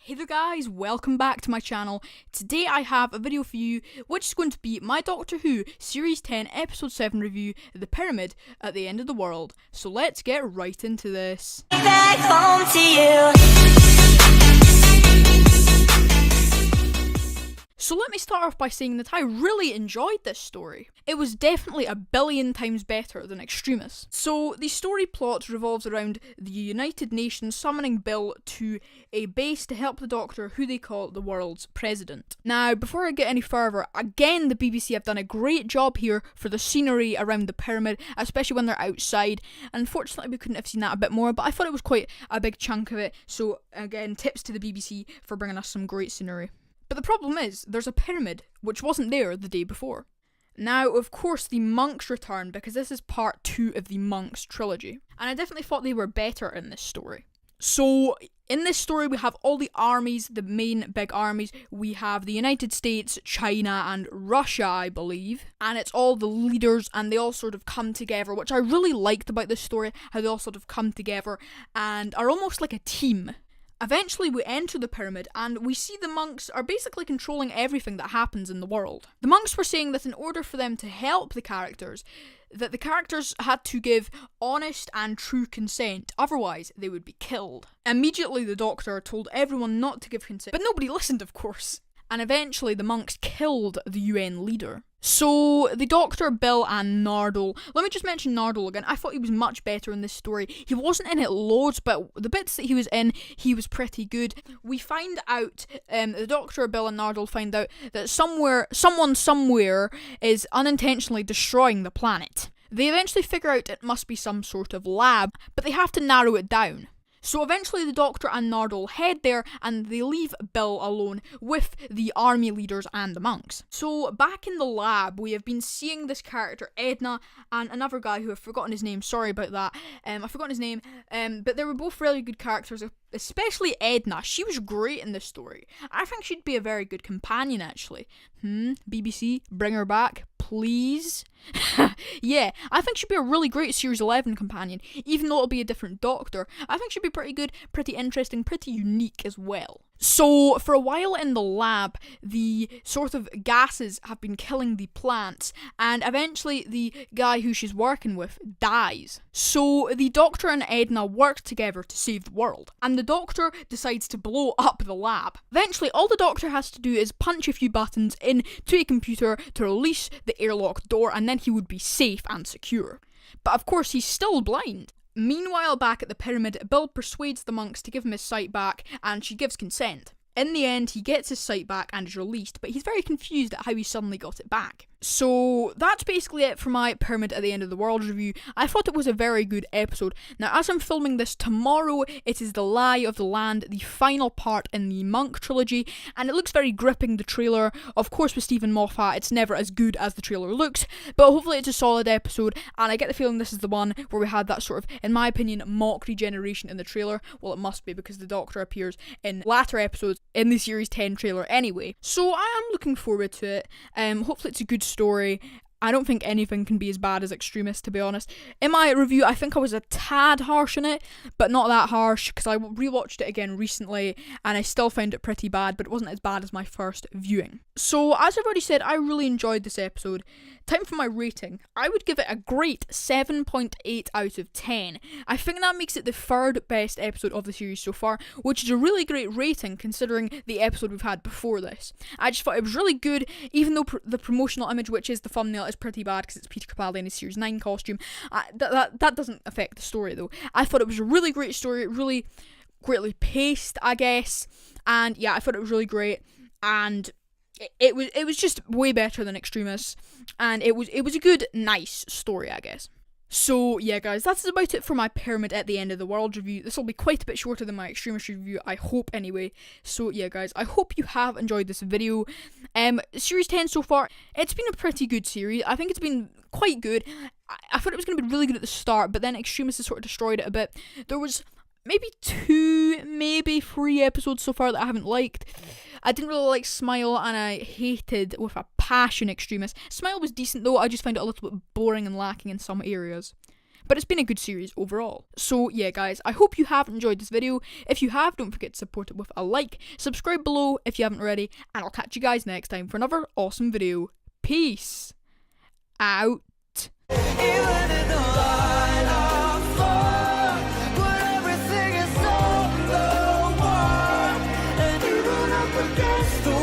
Hey there guys, welcome back to my channel. Today I have a video for you which is going to be my Doctor Who Series 10 Episode 7 review, The Pyramid at the End of the World. So let's get right into this. Back home to you. So let me start off by saying that I really enjoyed this story. It was definitely a billion times better than Extremis. So the story plot revolves around the United Nations summoning Bill to a base to help the Doctor, who they call the world's president. Now, before I get any further, again the BBC have done a great job here for the scenery around the pyramid, especially when they're outside. Unfortunately we couldn't have seen that a bit more, but I thought it was quite a big chunk of it, so again tips to the BBC for bringing us some great scenery. But the problem is, there's a pyramid which wasn't there the day before. Now, of course, the monks return because this is part 2 of the monks trilogy, and I definitely thought they were better in this story. So, in this story we have all the armies, the main big armies. We have the United States, China and Russia, I believe, and it's all the leaders and they all sort of come together, which I really liked about this story, how they all sort of come together and are almost like a team. Eventually we enter the pyramid and we see the monks are basically controlling everything that happens in the world. The monks were saying that in order for them to help the characters, that the characters had to give honest and true consent, otherwise they would be killed. Immediately the Doctor told everyone not to give consent, but nobody listened, of course. And eventually the monks killed the UN leader. So, the Doctor, Bill and Nardole. Let me just mention Nardole again. I thought he was much better in this story. He wasn't in it loads, but the bits that he was in, he was pretty good. We find out, the Doctor, Bill and Nardole find out that someone somewhere is unintentionally destroying the planet. They eventually figure out it must be some sort of lab, but they have to narrow it down. So eventually the Doctor and Nardole head there and they leave Bill alone with the army leaders and the monks. So back in the lab we have been seeing this character Edna and another guy who I've forgotten his name, sorry about that, I've forgotten his name, but they were both really good characters, especially Edna. She was great in this story. I think she'd be a very good companion actually. BBC, bring her back, please. Yeah, I think she'd be a really great Series 11 companion, even though it'll be a different Doctor. I think she'd be pretty good, pretty interesting, pretty unique as well. So, for a while in the lab, the sort of gases have been killing the plants, and eventually the guy who she's working with dies. So, the Doctor and Edna work together to save the world, and the Doctor decides to blow up the lab. Eventually, all the Doctor has to do is punch a few buttons into a computer to release the airlock door, and then he would be safe and secure. But of course, he's still blind. Meanwhile, back at the pyramid, Bill persuades the monks to give him his sight back, and she gives consent. In the end, he gets his sight back and is released, but he's very confused at how he suddenly got it back. So that's basically it for my Pyramid at the End of the World review. I thought it was a very good episode. Now, as I'm filming this tomorrow, it is The Lie of the Land, the final part in the Monk trilogy, and it looks very gripping, the trailer. Of course, with Stephen Moffat, it's never as good as the trailer looks, but hopefully it's a solid episode, and I get the feeling this is the one where we had that sort of, in my opinion, mock regeneration in the trailer. Well, it must be, because the Doctor appears in latter episodes in the Series 10 trailer anyway. So I am looking forward to it. Hopefully it's a good story. I don't think anything can be as bad as Extremis, to be honest. In my review, I think I was a tad harsh on it, but not that harsh, because I rewatched it again recently, and I still found it pretty bad, but it wasn't as bad as my first viewing. So, as I've already said, I really enjoyed this episode. Time for my rating. I would give it a great 7.8 out of 10. I think that makes it the third best episode of the series so far, which is a really great rating considering the episode we've had before this. I just thought it was really good, even though the promotional image, which is the thumbnail, is pretty bad because it's Peter Capaldi in his Series 9 costume. That doesn't affect the story though. I thought it was a really great story, really greatly paced, I guess, and yeah, I thought it was really great, and it was just way better than Extremis, and it was a good, nice story, I guess. So yeah guys, that's about it for my Pyramid at the End of the World review. This will be quite a bit shorter than my Extremis review, I hope anyway. So yeah guys, I hope you have enjoyed this video. Series 10 so far, it's been a pretty good series. I think it's been quite good. I thought it was going to be really good at the start, but then Extremis has sort of destroyed it a bit. There was maybe 2, maybe 3 episodes so far that I haven't liked. I didn't really like Smile, and I hated with a passion Extremis. Smile was decent though, I just found it a little bit boring and lacking in some areas. but it's been a good series overall. So yeah guys, I hope you have enjoyed this video. If you have, don't forget to support it with a like, subscribe below if you haven't already, and I'll catch you guys next time for another awesome video. Peace out. Even in the line of fire, when everything is on the wire, and you run up against the